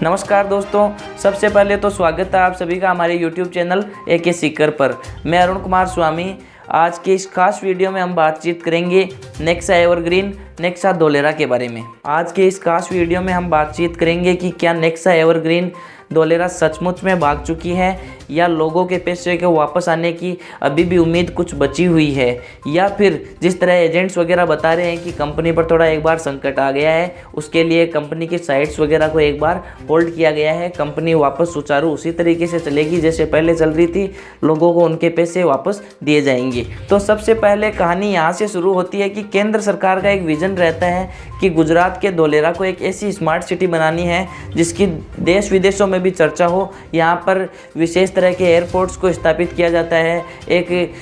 नमस्कार दोस्तों, सबसे पहले तो स्वागत है आप सभी का हमारे YouTube चैनल AK सीकर पर। मैं अरुण कुमार स्वामी। आज के इस खास वीडियो में हम बातचीत करेंगे नेक्सा एवरग्रीन नेक्सा धोलेरा के बारे में। आज के इस खास वीडियो में हम बातचीत करेंगे कि क्या नेक्सा एवरग्रीन धोलेरा सचमुच में भाग चुकी है या लोगों के पैसे के वापस आने की अभी भी उम्मीद कुछ बची हुई है, या फिर जिस तरह एजेंट्स वगैरह बता रहे हैं कि कंपनी पर थोड़ा एक बार संकट आ गया है, उसके लिए कंपनी की साइट्स वगैरह को एक बार होल्ड किया गया है, कंपनी वापस सुचारू उसी तरीके से चलेगी जैसे पहले चल रही थी, लोगों को उनके पैसे वापस दिए जाएंगे। तो सबसे पहले कहानी यहाँ से शुरू होती है कि केंद्र सरकार का एक विजन रहता है कि गुजरात के धोलेरा को एक ऐसी स्मार्ट सिटी बनानी है जिसकी देश विदेशों में भी चर्चा हो। यहाँ पर विशेष तरह के एयरपोर्ट्स को स्थापित किया जाता है, एक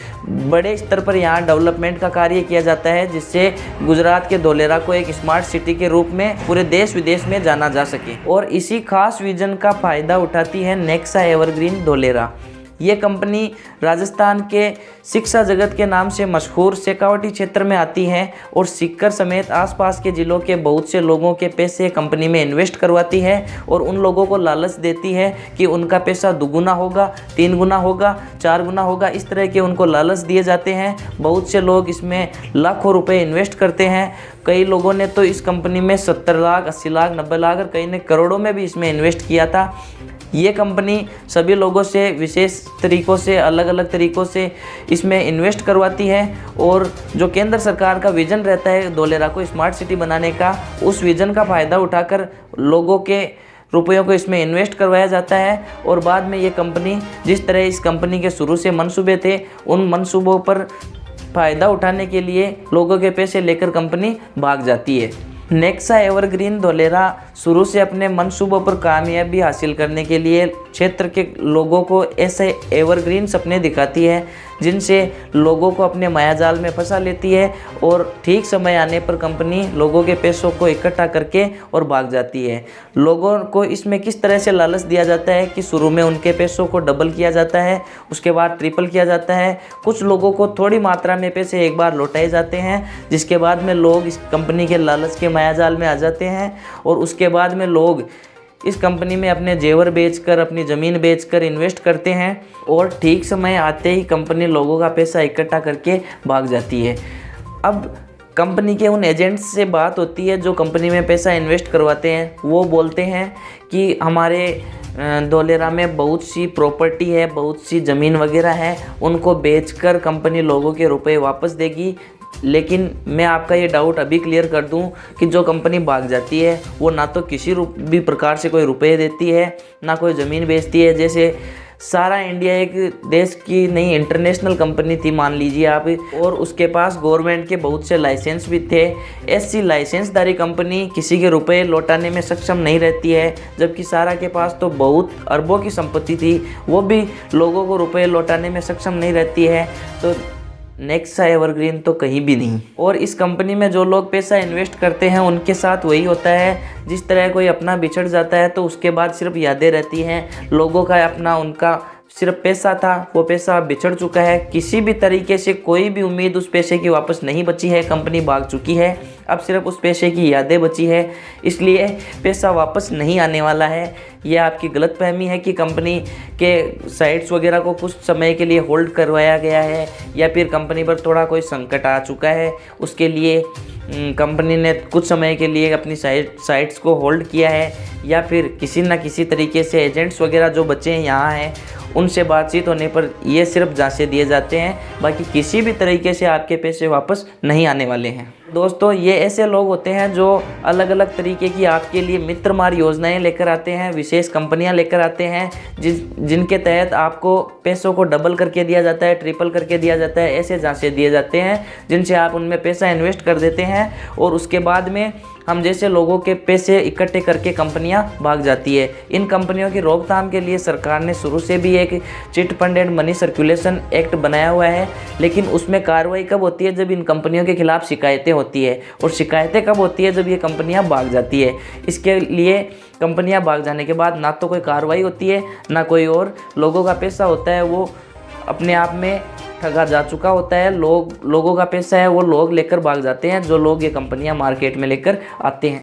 बड़े स्तर पर यहाँ डेवलपमेंट का कार्य किया जाता है जिससे गुजरात के धोलेरा को एक स्मार्ट सिटी के रूप में पूरे देश विदेश में जाना जा सके। और इसी खास विजन का फ़ायदा उठाती है नेक्सा एवरग्रीन धोलेरा। ये कंपनी राजस्थान के शिक्षा जगत के नाम से मशहूर शेखावटी क्षेत्र में आती है और सीकर समेत आसपास के ज़िलों के बहुत से लोगों के पैसे कंपनी में इन्वेस्ट करवाती है और उन लोगों को लालच देती है कि उनका पैसा दुगुना होगा, 3 गुना होगा, 4 गुना होगा। इस तरह के उनको लालच दिए जाते हैं। बहुत से लोग इसमें लाखों रुपए इन्वेस्ट करते हैं। कई लोगों ने तो इस कंपनी में 70 लाख, 80 लाख, 90 लाख और कई ने करोड़ों में भी इसमें इन्वेस्ट किया था। ये कंपनी सभी लोगों से विशेष तरीक़ों से, अलग अलग तरीक़ों से इसमें इन्वेस्ट करवाती है और जो केंद्र सरकार का विज़न रहता है धोलेरा को स्मार्ट सिटी बनाने का, उस विज़न का फ़ायदा उठाकर लोगों के रुपयों को इसमें इन्वेस्ट करवाया जाता है। और बाद में ये कंपनी, जिस तरह इस कंपनी के शुरू से मंसूबे थे, उन मंसूबों पर फ़ायदा उठाने के लिए लोगों के पैसे लेकर कंपनी भाग जाती है। नेक्सा एवरग्रीन धोलेरा शुरू से अपने मंसूबों पर कामयाबी हासिल करने के लिए क्षेत्र के लोगों को ऐसे एवरग्रीन सपने दिखाती है जिनसे लोगों को अपने मायाजाल में फंसा लेती है और ठीक समय आने पर कंपनी लोगों के पैसों को इकट्ठा करके और भाग जाती है। लोगों को इसमें किस तरह से लालच दिया जाता है कि शुरू में उनके पैसों को डबल किया जाता है, उसके बाद ट्रिपल किया जाता है। कुछ लोगों को थोड़ी मात्रा में पैसे एक बार लौटाए जाते हैं, जिसके बाद में लोग इस कंपनी के लालच के मायाजाल में आ जाते हैं और उसके बाद में लोग इस कंपनी में अपने जेवर बेचकर, अपनी ज़मीन बेचकर इन्वेस्ट करते हैं और ठीक समय आते ही कंपनी लोगों का पैसा इकट्ठा करके भाग जाती है। अब कंपनी के उन एजेंट्स से बात होती है जो कंपनी में पैसा इन्वेस्ट करवाते हैं। वो बोलते हैं कि हमारे धोलेरा में बहुत सी प्रॉपर्टी है, बहुत सी ज़मीन वगैरह है, उनको बेचकर कंपनी लोगों के रुपए वापस देगी। लेकिन मैं आपका ये डाउट अभी क्लियर कर दूं कि जो कंपनी भाग जाती है वो ना तो किसी भी प्रकार से कोई रुपए देती है, ना कोई ज़मीन बेचती है। जैसे सारा इंडिया एक देश की नई इंटरनेशनल कंपनी थी मान लीजिए आप, और उसके पास गवर्नमेंट के बहुत से लाइसेंस भी थे। ऐसी लाइसेंसधारी कंपनी किसी के रुपए लौटाने में सक्षम नहीं रहती है, जबकि सारा के पास तो बहुत अरबों की संपत्ति थी, वो भी लोगों को रुपए लौटाने में सक्षम नहीं रहती है। तो नेक्सा एवरग्रीन तो कहीं भी नहीं। और इस कंपनी में जो लोग पैसा इन्वेस्ट करते हैं उनके साथ वही होता है। जिस तरह कोई अपना बिछड़ जाता है तो उसके बाद सिर्फ यादें रहती हैं। लोगों का अपना, उनका सिर्फ पैसा था, वो पैसा बिछड़ चुका है। किसी भी तरीके से कोई भी उम्मीद उस पैसे की वापस नहीं बची है, कंपनी भाग चुकी है। अब सिर्फ उस पैसे की यादें बची है, इसलिए पैसा वापस नहीं आने वाला है। यह आपकी गलतफहमी है कि कंपनी के साइट्स वगैरह को कुछ समय के लिए होल्ड करवाया गया है या फिर कंपनी पर थोड़ा कोई संकट आ चुका है, उसके लिए कंपनी ने कुछ समय के लिए अपनी साइट्स को होल्ड किया है, या फिर किसी न किसी तरीके से एजेंट्स वगैरह जो बचे हैं यहाँ हैं उनसे बातचीत होने पर ये सिर्फ जांचे दिए जाते हैं। बाकी किसी भी तरीके से आपके पैसे वापस नहीं आने वाले हैं। दोस्तों, ये ऐसे लोग होते हैं जो अलग अलग तरीके की आपके लिए मित्रमार योजनाएं लेकर आते हैं, विशेष कंपनियां लेकर आते हैं जिनके तहत आपको पैसों को डबल करके दिया जाता है, ट्रिपल करके दिया जाता है। ऐसे जांचे दिए जाते हैं जिनसे आप उनमें पैसा इन्वेस्ट कर देते हैं और उसके बाद में हम जैसे लोगों के पैसे इकट्ठे करके कंपनियां भाग जाती है। इन कंपनियों की रोकथाम के लिए सरकार ने शुरू से भी एक chit fund and money circulation act बनाया हुआ है, लेकिन उसमें कार्रवाई कब होती है? जब इन कंपनियों के खिलाफ शिकायतें होती है। और शिकायतें कब होती है? जब ये कंपनियां भाग जाती है। इसके लिए कंपनियां भाग जाने के बाद ना तो कोई कार्रवाई होती है, ना कोई और। लोगों का पैसा होता है वो अपने आप में ठगा जा चुका होता है। लोगों का पैसा है वो लोग लेकर भाग जाते हैं, जो लोग ये कंपनियां मार्केट में लेकर आते हैं।